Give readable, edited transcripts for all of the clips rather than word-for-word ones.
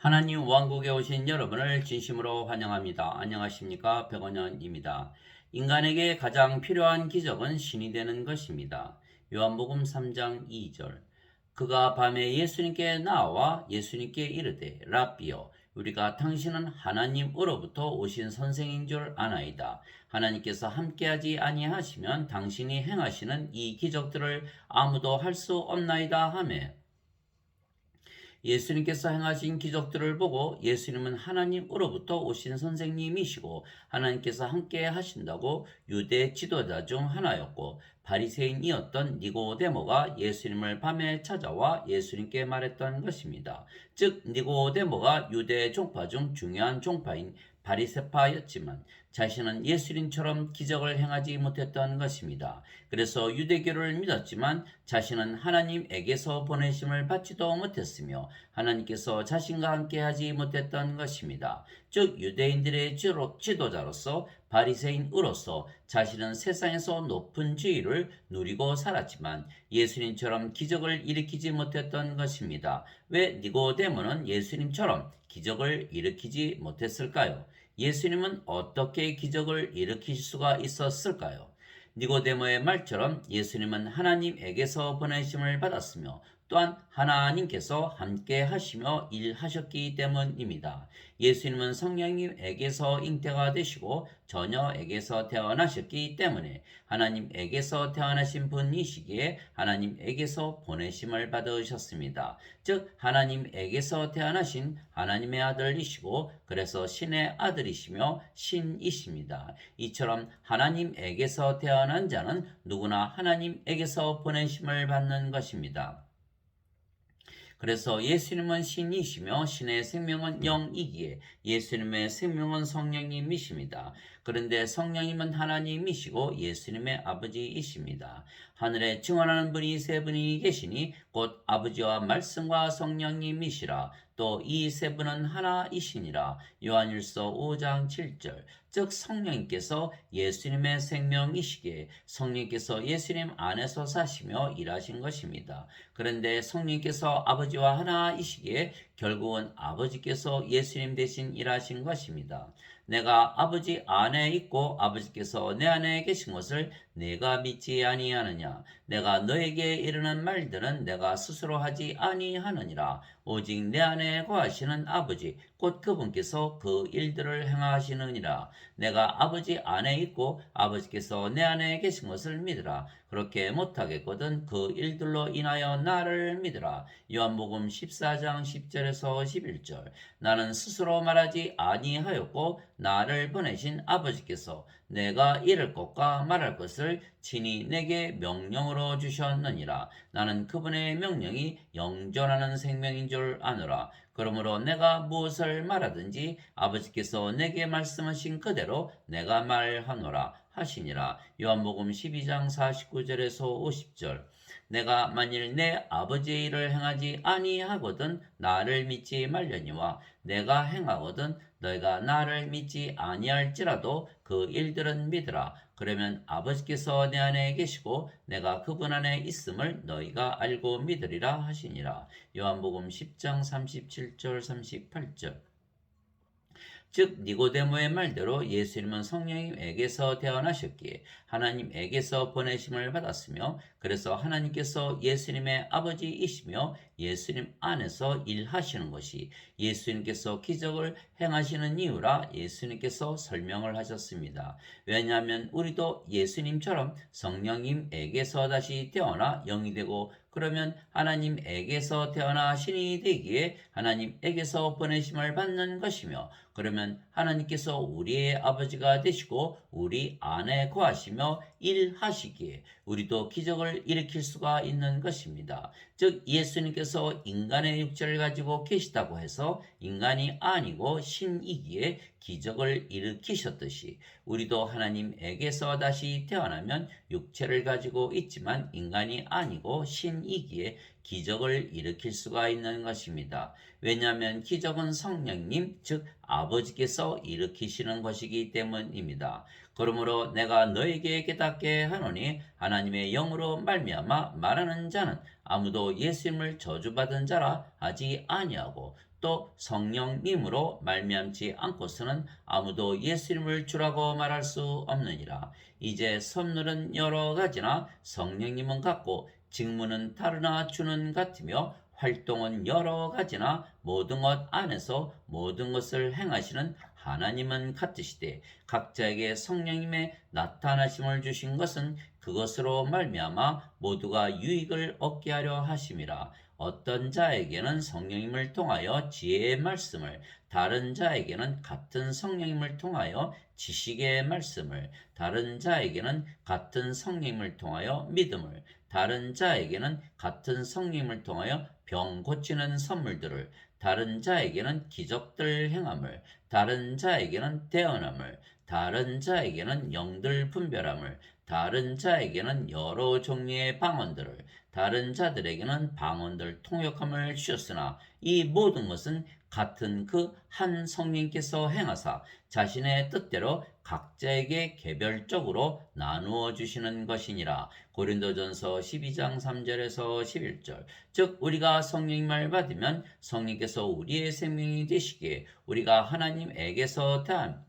하나님 왕국에 오신 여러분을 진심으로 환영합니다. 안녕하십니까? 백원현입니다. 인간에게 가장 필요한 기적은 신이 되는 것입니다. 요한복음 3장 2절. 그가 밤에 예수님께 나와 예수님께 이르되 랍비여 우리가 당신은 하나님으로부터 오신 선생인 줄 아나이다. 하나님께서 함께하지 아니하시면 당신이 행하시는 이 기적들을 아무도 할 수 없나이다 하매 예수님께서 행하신 기적들을 보고 예수님은 하나님으로부터 오신 선생님이시고 하나님께서 함께 하신다고 유대 지도자 중 하나였고 바리새인이었던 니고데모가 예수님을 밤에 찾아와 예수님께 말했던 것입니다. 즉 니고데모가 유대 종파 중 중요한 종파인 바리새파였지만 자신은 예수님처럼 기적을 행하지 못했던 것입니다. 그래서 유대교를 믿었지만 자신은 하나님에게서 보내심을 받지도 못했으며 하나님께서 자신과 함께 하지 못했던 것입니다. 즉 유대인들의 지도자로서 바리새인으로서 자신은 세상에서 높은 지위를 누리고 살았지만 예수님처럼 기적을 일으키지 못했던 것입니다. 왜 니고데모는 예수님처럼 기적을 일으키지 못했을까요? 예수님은 어떻게 기적을 일으키실 수가 있었을까요? 니고데모의 말처럼 예수님은 하나님에게서 보내심을 받았으며 또한 하나님께서 함께 하시며 일하셨기 때문입니다. 예수님은 성령님에게서 잉태가 되시고 처녀에게서 태어나셨기 때문에 하나님에게서 태어나신 분이시기에 하나님에게서 보내심을 받으셨습니다. 즉 하나님에게서 태어나신 하나님의 아들이시고 그래서 신의 아들이시며 신이십니다. 이처럼 하나님에게서 태어난 자는 누구나 하나님에게서 보내심을 받는 것입니다. 그래서 예수님은 신이시며 신의 생명은 영이기에 예수님의 생명은 성령님이십니다. 그런데 성령님은 하나님이시고 예수님의 아버지이십니다. 하늘에 증언하는 분이 세 분이 계시니 곧 아버지와 말씀과 성령님이시라. 또 이 세 분은 하나이시니라. 요한일서 5장 7절. 즉 성령님께서 예수님의 생명이시기에 성령께서 예수님 안에서 사시며 일하신 것입니다. 그런데 성령께서 아버지와 하나이시기에 결국은 아버지께서 예수님 대신 일하신 것입니다. 내가 아버지 안에 있고 아버지께서 내 안에 계신 것을 내가 믿지 아니하느냐? 내가 너에게 이르는 말들은 내가 스스로 하지 아니하느니라. 오직 내 안에 거하시는 아버지 곧 그분께서 그 일들을 행하시느니라. 내가 아버지 안에 있고 아버지께서 내 안에 계신 것을 믿으라. 그렇게 못하겠거든 그 일들로 인하여 나를 믿으라. 요한복음 14장 10절에서 11절. 나는 스스로 말하지 아니하였고 나를 보내신 아버지께서 내가 이를 것과 말할 것을 친히 내게 명령으로 주셨느니라. 나는 그분의 명령이 영존하는 생명인 줄 아노라. 그러므로 내가 무엇을 말하든지 아버지께서 내게 말씀하신 그대로 내가 말하노라 하시니라. 요한복음 12장 49절에서 50절. 내가 만일 내 아버지의 일을 행하지 아니하거든 나를 믿지 말려니와 내가 행하거든 너희가 나를 믿지 아니할지라도 그 일들은 믿으라. 그러면 아버지께서 내 안에 계시고 내가 그분 안에 있음을 너희가 알고 믿으리라 하시니라. 요한복음 10장 37절 38절. 즉 니고데모의 말대로 예수님은 성령님에게서 태어나셨기에 하나님에게서 보내심을 받았으며 그래서 하나님께서 예수님의 아버지이시며 예수님 안에서 일하시는 것이 예수님께서 기적을 행하시는 이유라 예수님께서 설명을 하셨습니다. 왜냐하면 우리도 예수님처럼 성령님에게서 다시 태어나 영이 되고 그러면 하나님에게서 태어나 신이 되기에 하나님에게서 보내심을 받는 것이며 그러면 하나님께서 우리의 아버지가 되시고 우리 안에 거하시며 일하시기에 우리도 기적을 일으킬 수가 있는 것입니다. 즉 예수님께서 인간의 육체를 가지고 계시다고 해서 인간이 아니고 신이기에 기적을 일으키셨듯이 우리도 하나님에게서 다시 태어나면 육체를 가지고 있지만 인간이 아니고 신이기에 기적을 일으킬 수가 있는 것입니다. 왜냐하면 기적은 성령님, 즉 아버지께서 일으키시는 것이기 때문입니다. 그러므로 내가 너에게 깨닫게 하노니 하나님의 영으로 말미암아 말하는 자는 아무도 예수님을 저주받은 자라 하지 아니하고 또 성령님으로 말미암지 않고서는 아무도 예수님을 주라고 말할 수 없느니라. 이제 선물은 여러 가지나 성령님은 같고 직무는 다르나 주는 같으며 활동은 여러 가지나 모든 것 안에서 모든 것을 행하시는 하나님은 같으시되 각자에게 성령님의 나타나심을 주신 것은 그것으로 말미암아 모두가 유익을 얻게 하려 하심이라. 어떤 자에게는 성령님을 통하여 지혜의 말씀을, 다른 자에게는 같은 성령님을 통하여 지식의 말씀을, 다른 자에게는 같은 성령님을 통하여 믿음을, 다른 자에게는 같은 성령님을 통하여 병 고치는 선물들을, 다른 자에게는 기적들 행함을, 다른 자에게는 대언함을, 다른 자에게는 영들 분별함을, 다른 자에게는 여러 종류의 방언들을, 다른 자들에게는 방언들 통역함을 주셨으나 이 모든 것은 같은 그 한 성령께서 행하사 자신의 뜻대로 각자에게 개별적으로 나누어 주시는 것이니라. 고린도전서 12장 3절에서 11절. 즉 우리가 성령님을 받으면 성령께서 우리의 생명이 되시기에 우리가 하나님에게서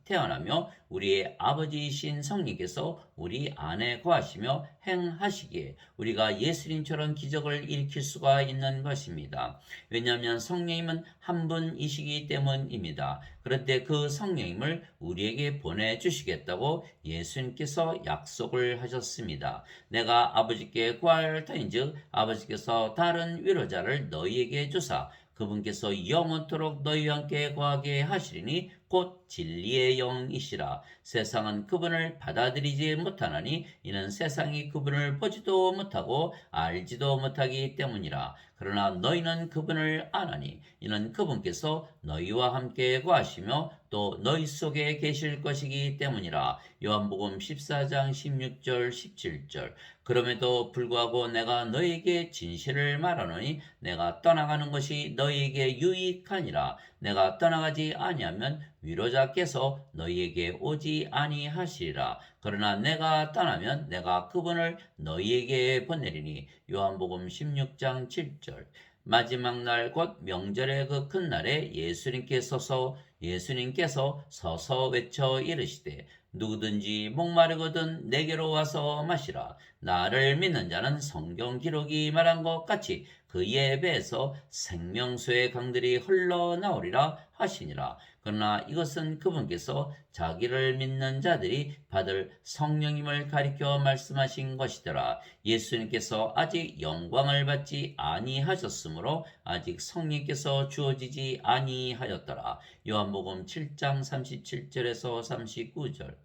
태어나며 우리의 아버지이신 성령께서 우리 안에 거하시며 행하시기에 우리가 예수님처럼 기적을 일으킬 수가 있는 것입니다. 왜냐하면 성령님은 한 분이시기 때문입니다. 그런데 그 성령님을 우리에게 보내주시겠다고 예수님께서 약속을 하셨습니다. 내가 아버지께 구할 터인즉 아버지께서 다른 위로자를 너희에게 주사 그분께서 영원토록 너희와 함께 거하게 하시리니 곧 진리의 영이시라. 세상은 그분을 받아들이지 못하나니 이는 세상이 그분을 보지도 못하고 알지도 못하기 때문이라. 그러나 너희는 그분을 아나니 이는 그분께서 너희와 함께 거하시며 또 너희 속에 계실 것이기 때문이라. 요한복음 14장 16절 17절. 그럼에도 불구하고 내가 너희에게 진실을 말하노니 내가 떠나가는 것이 너희에게 유익하니라. 내가 떠나가지 아니하면 위로자께서 너희에게 오지 아니하시리라. 그러나 내가 떠나면 내가 그분을 너희에게 보내리니. 요한복음 16장 7절. 마지막 날 곧 명절의 그 큰 날에 예수님께서 서서 외쳐 이르시되 누구든지 목마르거든 내게로 와서 마시라. 나를 믿는 자는 성경 기록이 말한 것 같이 그의 배에서 생명수의 강들이 흘러나오리라 하시니라. 그러나 이것은 그분께서 자기를 믿는 자들이 받을 성령님을 가리켜 말씀하신 것이더라. 예수님께서 아직 영광을 받지 아니하셨으므로 아직 성령께서 주어지지 아니하였더라. 요한복음 7장 37절에서 39절.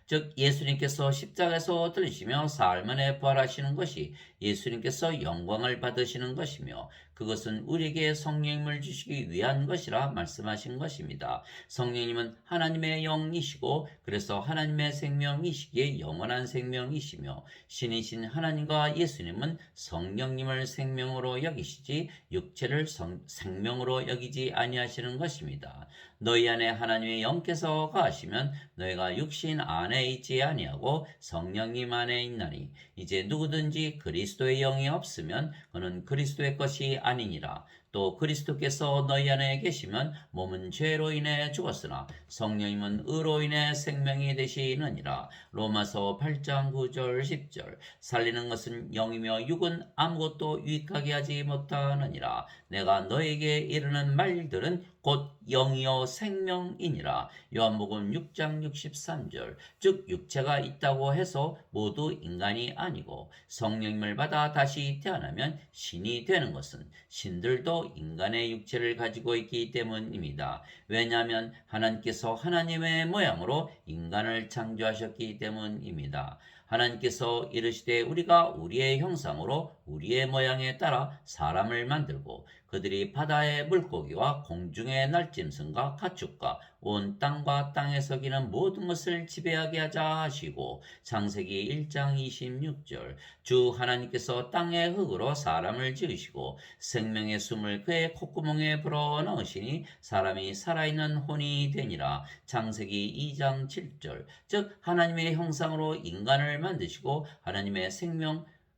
즉 예수님께서 십자가에서 들리시며 사흘 만에 부활하시는 것이 예수님께서 영광을 받으시는 것이며 그것은 우리에게 성령님을 주시기 위한 것이라 말씀하신 것입니다. 성령님은 하나님의 영이시고 그래서 하나님의 생명이시기에 영원한 생명이시며 신이신 하나님과 예수님은 성령님을 생명으로 여기시지 육체를 생명으로 여기지 아니하시는 것입니다. 너희 안에 하나님의 영께서 거하시면 너희가 육신 안에 있지 아니하고 성령님 안에 있나니 이제 누구든지 그리스도의 영이 없으면 그는 그리스도의 것이 아니니라. 또 그리스도께서 너희 안에 계시면 몸은 죄로 인해 죽었으나 성령님은 의로 인해 생명이 되시느니라. 로마서 8장 9절 10절. 살리는 것은 영이며 육은 아무것도 유익하게 하지 못하느니라. 내가 너에게 이르는 말들은 곧 영이요 생명이니라. 요한복음 6장 63절. 즉 육체가 있다고 해서 모두 인간이 아니고 성령님을 받아 다시 태어나면 신이 되는 것은 신들도 인간의 육체를 가지고 있기 때문입니다. 왜냐하면 하나님께서 하나님의 모양으로 인간을 창조하셨기 때문입니다. 하나님께서 이르시되 우리가 우리의 형상으로 우리의 모양에 따라 사람을 만들고 그들이 바다의 물고기와 공중의 날짐승과 가축과 온 땅과 땅에서 기는 모든 것을 지배하게 하자 하시고 창세기 1장 26절 주 하나님께서 땅의 흙으로 사람을 지으시고 생명의 숨을 그의 콧구멍에 불어 넣으시니 사람이 살아있는 혼이 되니라. 창세기 2장 7절 즉 하나님의 형상으로 인간을 만드시고 하나님의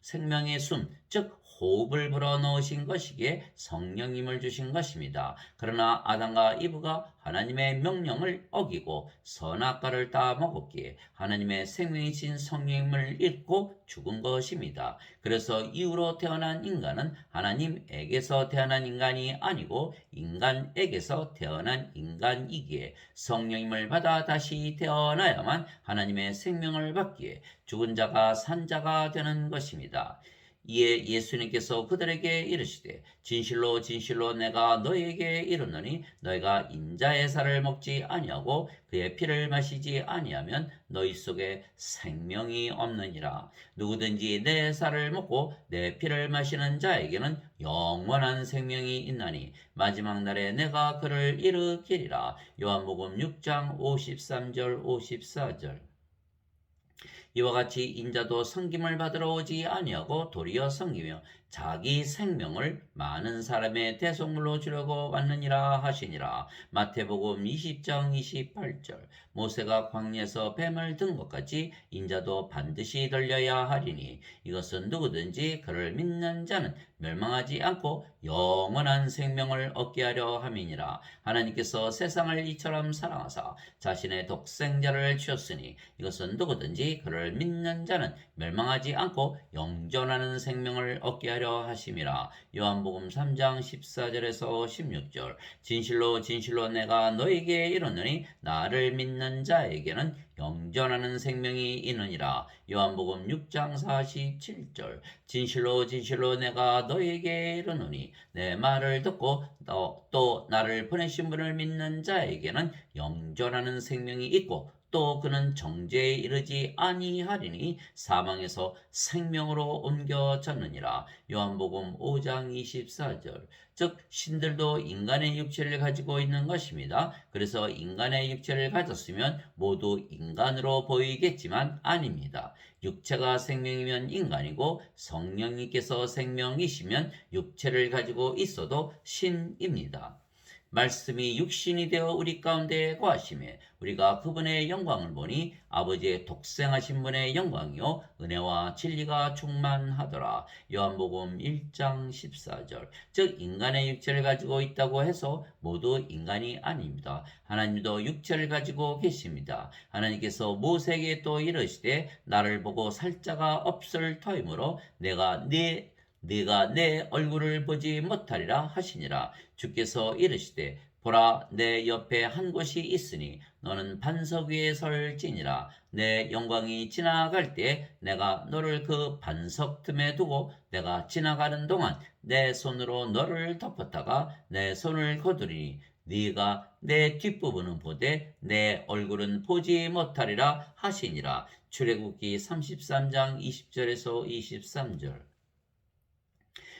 생명의 숨, 즉 호흡을 불어넣으신 것이기에 성령님을 주신 것입니다. 그러나 아담과 이브가 하나님의 명령을 어기고 선악과를 따 먹었기에 하나님의 생명이신 성령님을 잃고 죽은 것입니다. 그래서 이후로 태어난 인간은 하나님에게서 태어난 인간이 아니고 인간에게서 태어난 인간이기에 성령님을 받아 다시 태어나야만 하나님의 생명을 받기에 죽은 자가 산 자가 되는 것입니다. 이에 예수님께서 그들에게 이르시되 진실로 진실로 내가 너희에게 이르노니 너희가 인자의 살을 먹지 아니하고 그의 피를 마시지 아니하면 너희 속에 생명이 없느니라. 누구든지 내 살을 먹고 내 피를 마시는 자에게는 영원한 생명이 있나니 마지막 날에 내가 그를 일으키리라. 요한복음 6장 53절 54절 이와 같이 인자도 섬김을 받으러 오지 아니하고 도리어 섬기며 자기 생명을 많은 사람의 대속물로 주려고 왔느니라 하시니라. 마태복음 20장 28절 모세가 광야에서 뱀을 든 것 같이 인자도 반드시 들려야 하리니 이것은 누구든지 그를 믿는 자는 멸망하지 않고 영원한 생명을 얻게 하려 함이니라. 하나님께서 세상을 이처럼 사랑하사 자신의 독생자를 주셨으니 이것은 누구든지 그를 믿는 자는 멸망하지 않고 영존하는 생명을 얻게 하려 하심이라. 요한복음 3장 14절에서 16절 진실로 진실로 내가 너에게 이르노니 나를 믿는 자에게는 영존하는 생명이 있느니라. 요한복음 6장 47절 진실로 진실로 내가 너에게 이르노니 내 말을 듣고 또 나를 보내신 분을 믿는 자에게는 영존하는 생명이 있고 또 그는 정죄에 이르지 아니하리니 사망에서 생명으로 옮겨졌느니라. 요한복음 5장 24절 즉 신들도 인간의 육체를 가지고 있는 것입니다. 그래서 인간의 육체를 가졌으면 모두 인간으로 보이겠지만 아닙니다. 육체가 생명이면 인간이고 성령님께서 생명이시면 육체를 가지고 있어도 신입니다. 말씀이 육신이 되어 우리 가운데 거하심에 우리가 그분의 영광을 보니 아버지의 독생하신 분의 영광이요 은혜와 진리가 충만하더라. 요한복음 1장 14절 즉 인간의 육체를 가지고 있다고 해서 모두 인간이 아닙니다. 하나님도 육체를 가지고 계십니다. 하나님께서 모세에게 또 이르시되 나를 보고 살 자가 없을 터이므로 내가 내 얼굴을 보지 못하리라 하시니라. 주께서 이르시되 보라 내 옆에 한 곳이 있으니 너는 반석 위에 설지니라. 내 영광이 지나갈 때 내가 너를 그 반석 틈에 두고 내가 지나가는 동안 내 손으로 너를 덮었다가 내 손을 거두리니 네가 내 뒷부분은 보되 내 얼굴은 보지 못하리라 하시니라. 출애굽기 33장 20절에서 23절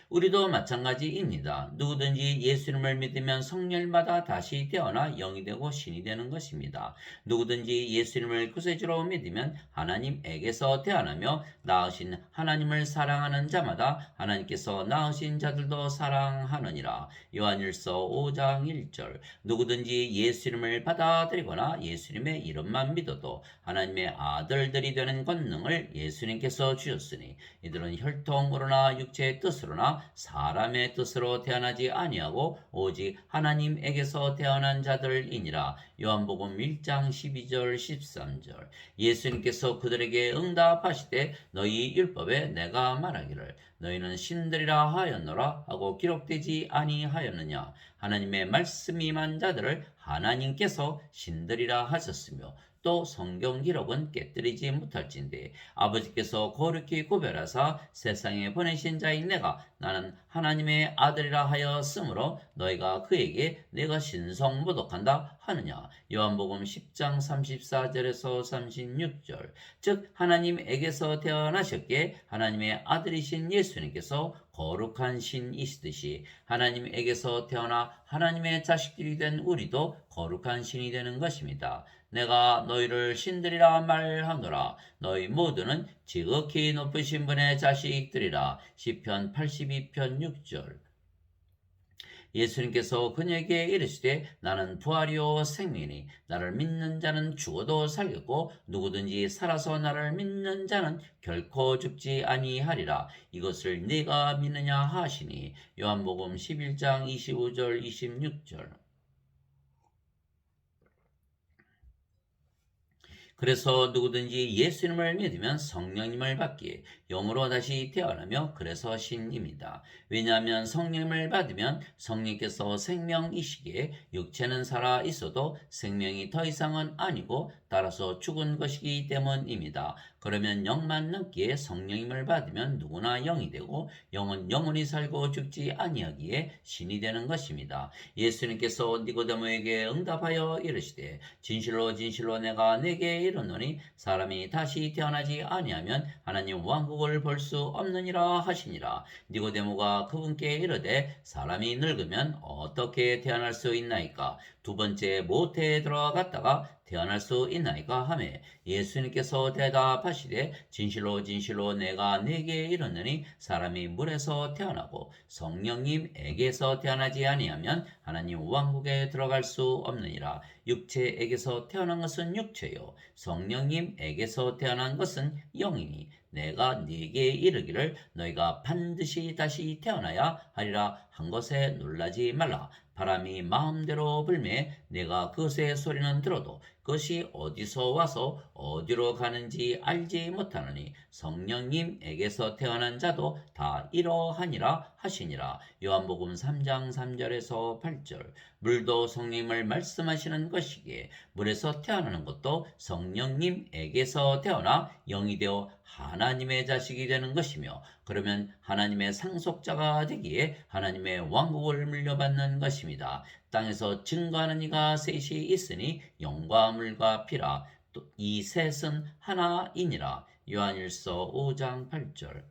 우리도 마찬가지입니다. 누구든지 예수님을 믿으면 성령마다 다시 태어나 영이 되고 신이 되는 것입니다. 누구든지 예수님을 구세주로 믿으면 하나님에게서 태어나며 낳으신 하나님을 사랑하는 자마다 하나님께서 낳으신 자들도 사랑하느니라. 요한일서 5장 1절 누구든지 예수님을 받아들이거나 예수님의 이름만 믿어도 하나님의 아들들이 되는 권능을 예수님께서 주셨으니 이들은 혈통으로나 육체의 뜻으로나 사람의 뜻으로 태어나지 아니하고 오직 하나님에게서 태어난 자들이니라. 요한복음 1장 12절 13절 예수님께서 그들에게 응답하시되 너희 율법에 내가 말하기를 너희는 신들이라 하였노라 하고 기록되지 아니하였느냐. 하나님의 말씀이 임한 자들을 하나님께서 신들이라 하셨으며 또 성경 기록은 깨뜨리지 못할진대 아버지께서 거룩히 구별하사 세상에 보내신 자인 내가 나는 하나님의 아들이라 하였으므로 너희가 그에게 내가 신성 모독한다 하느냐. 요한복음 10장 34절에서 36절 즉 하나님에게서 태어나셨기에 하나님의 아들이신 예수님께서 거룩한 신이시듯이 하나님에게서 태어나 하나님의 자식들이 된 우리도 거룩한 신이 되는 것입니다. 내가 너희를 신들이라 말하노라. 너희 모두는 지극히 높으신 분의 자식들이라. 시편 82편 6절. 예수님께서 그녀에게 이르시되 나는 부활이요 생명이니 나를 믿는 자는 죽어도 살겠고 누구든지 살아서 나를 믿는 자는 결코 죽지 아니하리라. 이것을 네가 믿느냐 하시니. 요한복음 11장 25절 26절. 그래서 누구든지 예수님을 믿으면 성령님을 받기에 영으로 다시 태어나며 그래서 신입니다. 왜냐하면 성령님을 받으면 성령께서 생명이시기에 육체는 살아 있어도 생명이 더 이상은 아니고 따라서 죽은 것이기 때문입니다. 그러면 영만 남기에 성령님을 받으면 누구나 영이 되고 영은 영원히 살고 죽지 아니하기에 신이 되는 것입니다. 예수님께서 니고데모에게 응답하여 이르시되 진실로 진실로 내가 네게 이르노니 사람이 다시 태어나지 아니하면 하나님 왕국을 볼 수 없느니라 하시니라. 니고데모가 그분께 이르되 사람이 늙으면 어떻게 태어날 수 있나이까? 두 번째 모태에 들어갔다가 태어날 수 있나이까 하매 예수님께서 대답하시되 진실로 진실로 내가 네게 이르노니 사람이 물에서 태어나고 성령님에게서 태어나지 아니하면 하나님 왕국에 들어갈 수 없느니라. 육체에게서 태어난 것은 육체요 성령님에게서 태어난 것은 영이니 내가 네게 이르기를 너희가 반드시 다시 태어나야 하리라 한 것에 놀라지 말라. 바람이 마음대로 불매 내가 그것의 소리는 들어도 그것이 어디서 와서 어디로 가는지 알지 못하느니 성령님에게서 태어난 자도 다 이러하니라 하시니라. 요한복음 3장 3절에서 8절. 물도 성령님을 말씀하시는 것이기에 물에서 태어나는 것도 성령님에게서 태어나 영이 되어 하나님의 자식이 되는 것이며 그러면 하나님의 상속자가 되기에 하나님의 왕국을 물려받는 것입니다. 땅에서 증거하는 이가 셋이 있으니 영과 물과 피라. 또 이 셋은 하나이니라. 요한일서 5장 8절.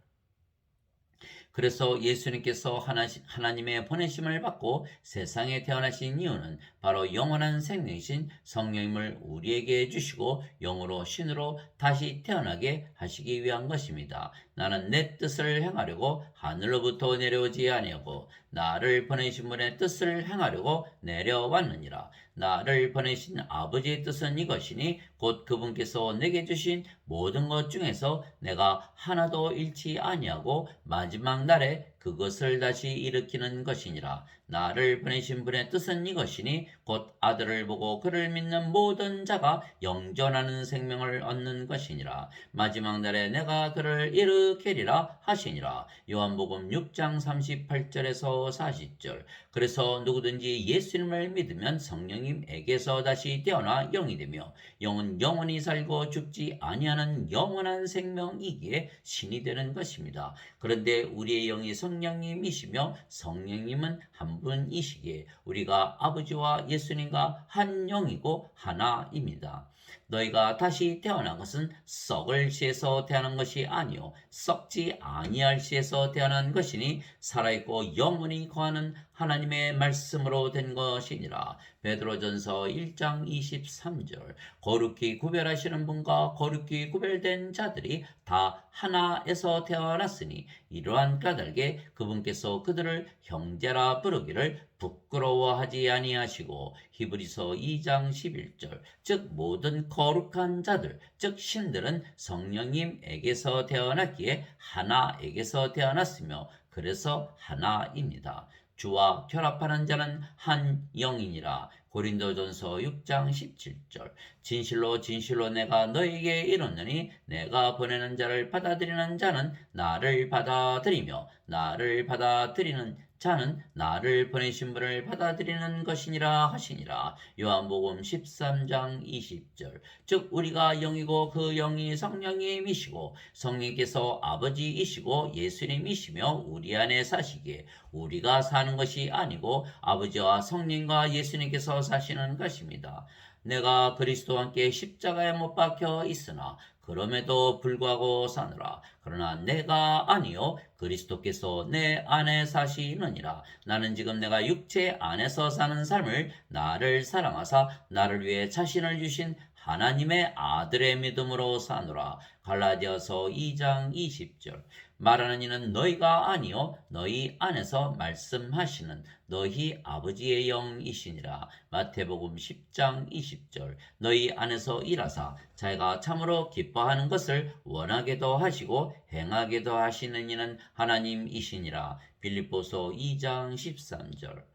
그래서 예수님께서 하나님의 보내심을 받고 세상에 태어나신 이유는 바로 영원한 생명이신 성령님을 우리에게 주시고 영으로 신으로 다시 태어나게 하시기 위한 것입니다. 나는 내 뜻을 행하려고 하늘로부터 내려오지 아니하고 나를 보내신 분의 뜻을 행하려고 내려왔느니라. 나를 보내신 아버지의 뜻은 이것이니 곧 그분께서 내게 주신 모든 것 중에서 내가 하나도 잃지 아니하고 마지막 날에 그것을 다시 일으키는 것이니라. 나를 보내신 분의 뜻은 이것이니 곧 아들을 보고 그를 믿는 모든 자가 영존하는 생명을 얻는 것이니라. 마지막 날에 내가 그를 일으키리라 하시니라. 요한복음 6장 38절에서 40절. 그래서 누구든지 예수님을 믿으면 성령님에게서 다시 태어나 영이 되며 영은 영원히 살고 죽지 아니하는 영원한 생명이기에 신이 되는 것입니다. 그런데 우리의 영이 성령님이시며 성령님은 한 분이시기에 우리가 아버지와 예수님과 한 영이고 하나입니다. 너희가 다시 태어난 것은 썩을 씨에서 태어난 것이 아니요 썩지 아니할 씨에서 태어난 것이니 살아있고 영원히 거하는 하나님의 말씀으로 된 것이니라. 베드로전서 1장 23절. 거룩히 구별하시는 분과 거룩히 구별된 자들이 다 하나에서 태어났으니 이러한 까닭에 그분께서 그들을 형제라 부르기를 부끄러워하지 아니하시고 히브리서 2장 11절. 즉 모든 거룩한 자들 즉 신들은 성령님에게서 태어났기에 하나에게서 태어났으며 그래서 하나입니다. 주와 결합하는 자는 한 영이니라. 고린도전서 6장 17절. 진실로 진실로 내가 너에게 이르노니 내가 보내는 자를 받아들이는 자는 나를 받아들이며 나를 받아들이는 자는 나를 보내신 분을 받아들이는 것이니라 하시니라. 요한복음 13장 20절. 즉 우리가 영이고 그 영이 성령님이시고 성령께서 아버지이시고 예수님이시며 우리 안에 사시기에 우리가 사는 것이 아니고 아버지와 성령과 예수님께서 사시는 것입니다. 내가 그리스도와 함께 십자가에 못 박혀 있으나 그럼에도 불구하고 사느라. 그러나 내가 아니요 그리스도께서 내 안에 사시느니라. 나는 지금 내가 육체 안에서 사는 삶을 나를 사랑하사 나를 위해 자신을 주신 하나님의 아들의 믿음으로 사노라. 갈라디아서 2장 20절. 말하는 이는 너희가 아니요 너희 안에서 말씀하시는 너희 아버지의 영이시니라. 마태복음 10장 20절. 너희 안에서 일하사 자기가 참으로 기뻐하는 것을 원하게도 하시고 행하게도 하시는 이는 하나님이시니라. 빌립보서 2장 13절.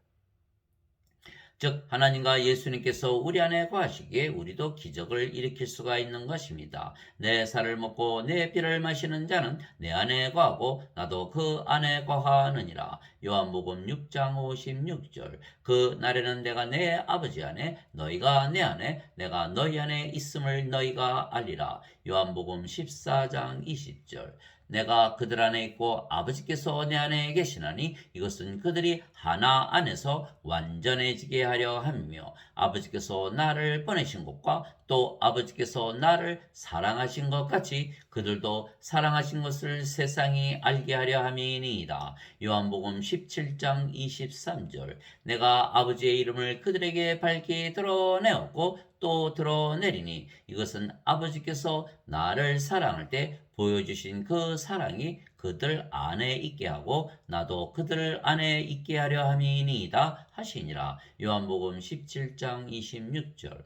즉 하나님과 예수님께서 우리 안에 거하시기에 우리도 기적을 일으킬 수가 있는 것입니다. 내 살을 먹고 내 피를 마시는 자는 내 안에 거하고 나도 그 안에 거하느니라. 요한복음 6장 56절. 그 날에는 내가 내 아버지 안에 너희가 내 안에 내가 너희 안에 있음을 너희가 알리라. 요한복음 14장 20절. 내가 그들 안에 있고 아버지께서 내 안에 계시나니 이것은 그들이 하나 안에서 완전해지게 하려 함이며 아버지께서 나를 보내신 것과 또 아버지께서 나를 사랑하신 것 같이 그들도 사랑하신 것을 세상이 알게 하려 함이니이다. 요한복음 17장 23절. 내가 아버지의 이름을 그들에게 밝히 드러내었고 또 드러내리니 이것은 아버지께서 나를 사랑할 때 보여주신 그 사랑이 그들 안에 있게 하고 나도 그들 안에 있게 하려 함이니이다 하시니라. 요한복음 17장 26절.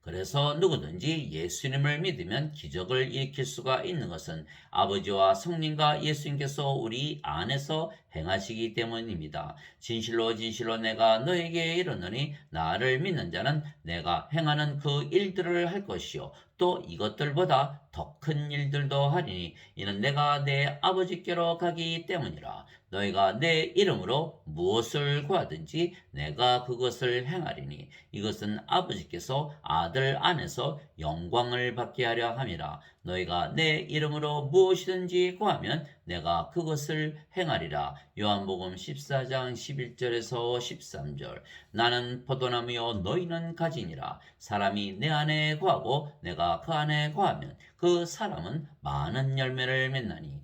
그래서 누구든지 예수님을 믿으면 기적을 일으킬 수가 있는 것은 아버지와 성령과 예수님께서 우리 안에서 행하시기 때문입니다. 진실로 진실로 내가 너에게 이르노니 나를 믿는 자는 내가 행하는 그 일들을 할 것이요 또 이것들보다 더 큰 일들도 하리니 이는 내가 내 아버지께로 가기 때문이라. 너희가 내 이름으로 무엇을 구하든지 내가 그것을 행하리니 이것은 아버지께서 아들 안에서 영광을 받게 하려 함이라. 너희가 내 이름으로 무엇이든지 구하면 내가 그것을 행하리라. 요한복음 14장 11절에서 13절. 나는 포도나무요 너희는 가지니라. 사람이 내 안에 거하고 내가 그 안에 거하면 그 사람은 많은 열매를 맺나니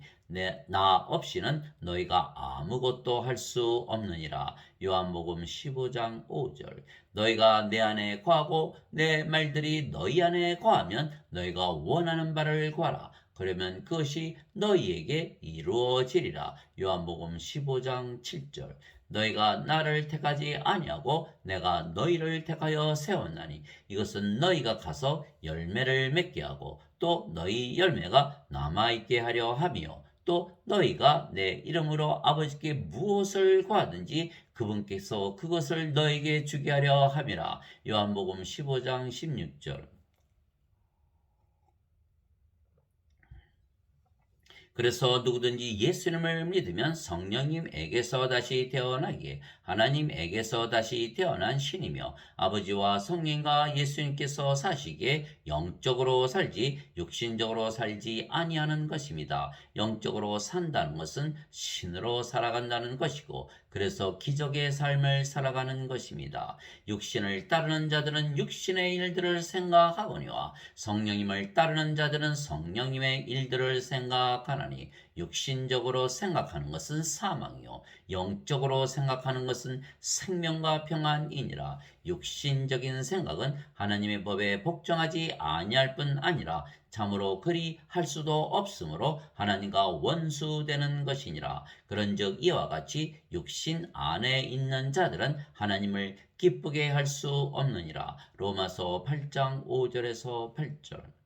나 없이는 너희가 아무것도 할 수 없느니라. 요한복음 15장 5절. 너희가 내 안에 거하고 내 말들이 너희 안에 거하면 너희가 원하는 바를 구하라. 그러면 그것이 너희에게 이루어지리라. 요한복음 15장 7절. 너희가 나를 택하지 아니하고 내가 너희를 택하여 세웠나니 이것은 너희가 가서 열매를 맺게 하고 또 너희 열매가 남아있게 하려 함이요 또 너희가 내 이름으로 아버지께 무엇을 구하든지 그분께서 그것을 너에게 주게 하려 함이라. 요한복음 15장 16절. 그래서 누구든지 예수님을 믿으면 성령님에게서 다시 태어나기에 하나님에게서 다시 태어난 신이며 아버지와 성령과 예수님께서 사시기에 영적으로 살지 육신적으로 살지 아니하는 것입니다. 영적으로 산다는 것은 신으로 살아간다는 것이고 그래서 기적의 삶을 살아가는 것입니다. 육신을 따르는 자들은 육신의 일들을 생각하거니와 성령님을 따르는 자들은 성령님의 일들을 생각하나니 육신적으로 생각하는 것은 사망이요 영적으로 생각하는 것은 생명과 평안이니라. 육신적인 생각은 하나님의 법에 복종하지 아니할 뿐 아니라 참으로 그리 할 수도 없으므로 하나님과 원수되는 것이니라. 그런즉 이와 같이 육신 안에 있는 자들은 하나님을 기쁘게 할 수 없느니라. 로마서 8장 5절에서 8절.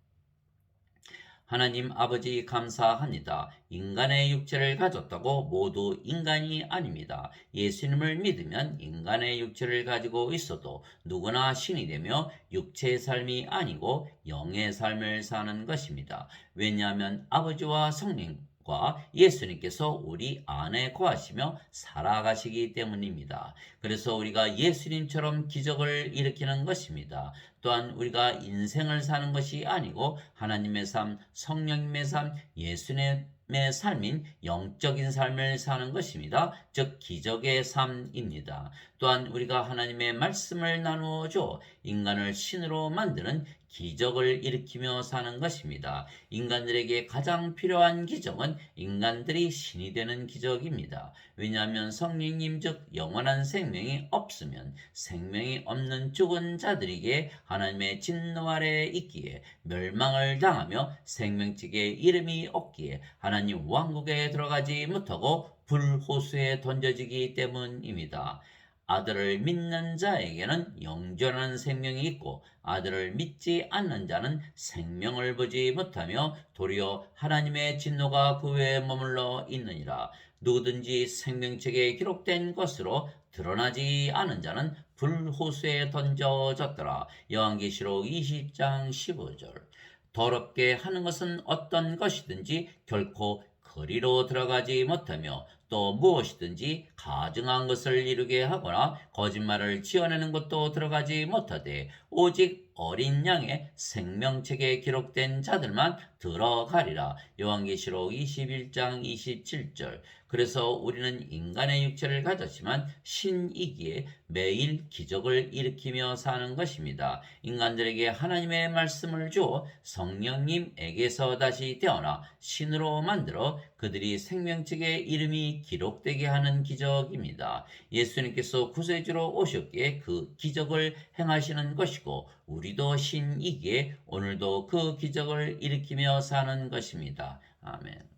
하나님 아버지 감사합니다. 인간의 육체를 가졌다고 모두 인간이 아닙니다. 예수님을 믿으면 인간의 육체를 가지고 있어도 누구나 신이 되며 육체의 삶이 아니고 영의 삶을 사는 것입니다. 왜냐하면 아버지와 성령과 예수님께서 우리 안에 거하시며 살아가시기 때문입니다. 그래서 우리가 예수님처럼 기적을 일으키는 것입니다. 또한 우리가 인생을 사는 것이 아니고 하나님의 삶, 성령님의 삶, 예수님의 삶인 영적인 삶을 사는 것입니다. 즉 기적의 삶입니다. 또한 우리가 하나님의 말씀을 나누어 줘 인간을 신으로 만드는 기적을 일으키며 사는 것입니다. 인간들에게 가장 필요한 기적은 인간들이 신이 되는 기적입니다. 왜냐하면 성령님 즉 영원한 생명이 없으면 생명이 없는 죽은 자들에게 하나님의 진노 아래 있기에 멸망을 당하며 생명책의 이름이 없기에 하나님 왕국에 들어가지 못하고 불호수에 던져지기 때문입니다. 아들을 믿는 자에게는 영존한 생명이 있고 아들을 믿지 않는 자는 생명을 보지 못하며 도리어 하나님의 진노가 그 외에 머물러 있느니라. 누구든지 생명책에 기록된 것으로 드러나지 않은 자는 불호수에 던져졌더라. 요한계시록 20장 15절. 더럽게 하는 것은 어떤 것이든지 결코 거리로 들어가지 못하며 또 무엇이든지 가증한 것을 이루게 하거나 거짓말을 지어내는 것도 들어가지 못하되 오직 어린 양의 생명책에 기록된 자들만 들어가리라. 요한계시록 21장 27절. 그래서 우리는 인간의 육체를 가졌지만 신이기에 매일 기적을 일으키며 사는 것입니다. 인간들에게 하나님의 말씀을 주어 성령님에게서 다시 태어나 신으로 만들어 그들이 생명책에 이름이 기록되게 하는 기적입니다. 예수님께서 구세주로 오셨기에 그 기적을 행하시는 것이고 우리도 신이기에 오늘도 그 기적을 일으키며 사는 것입니다. 아멘.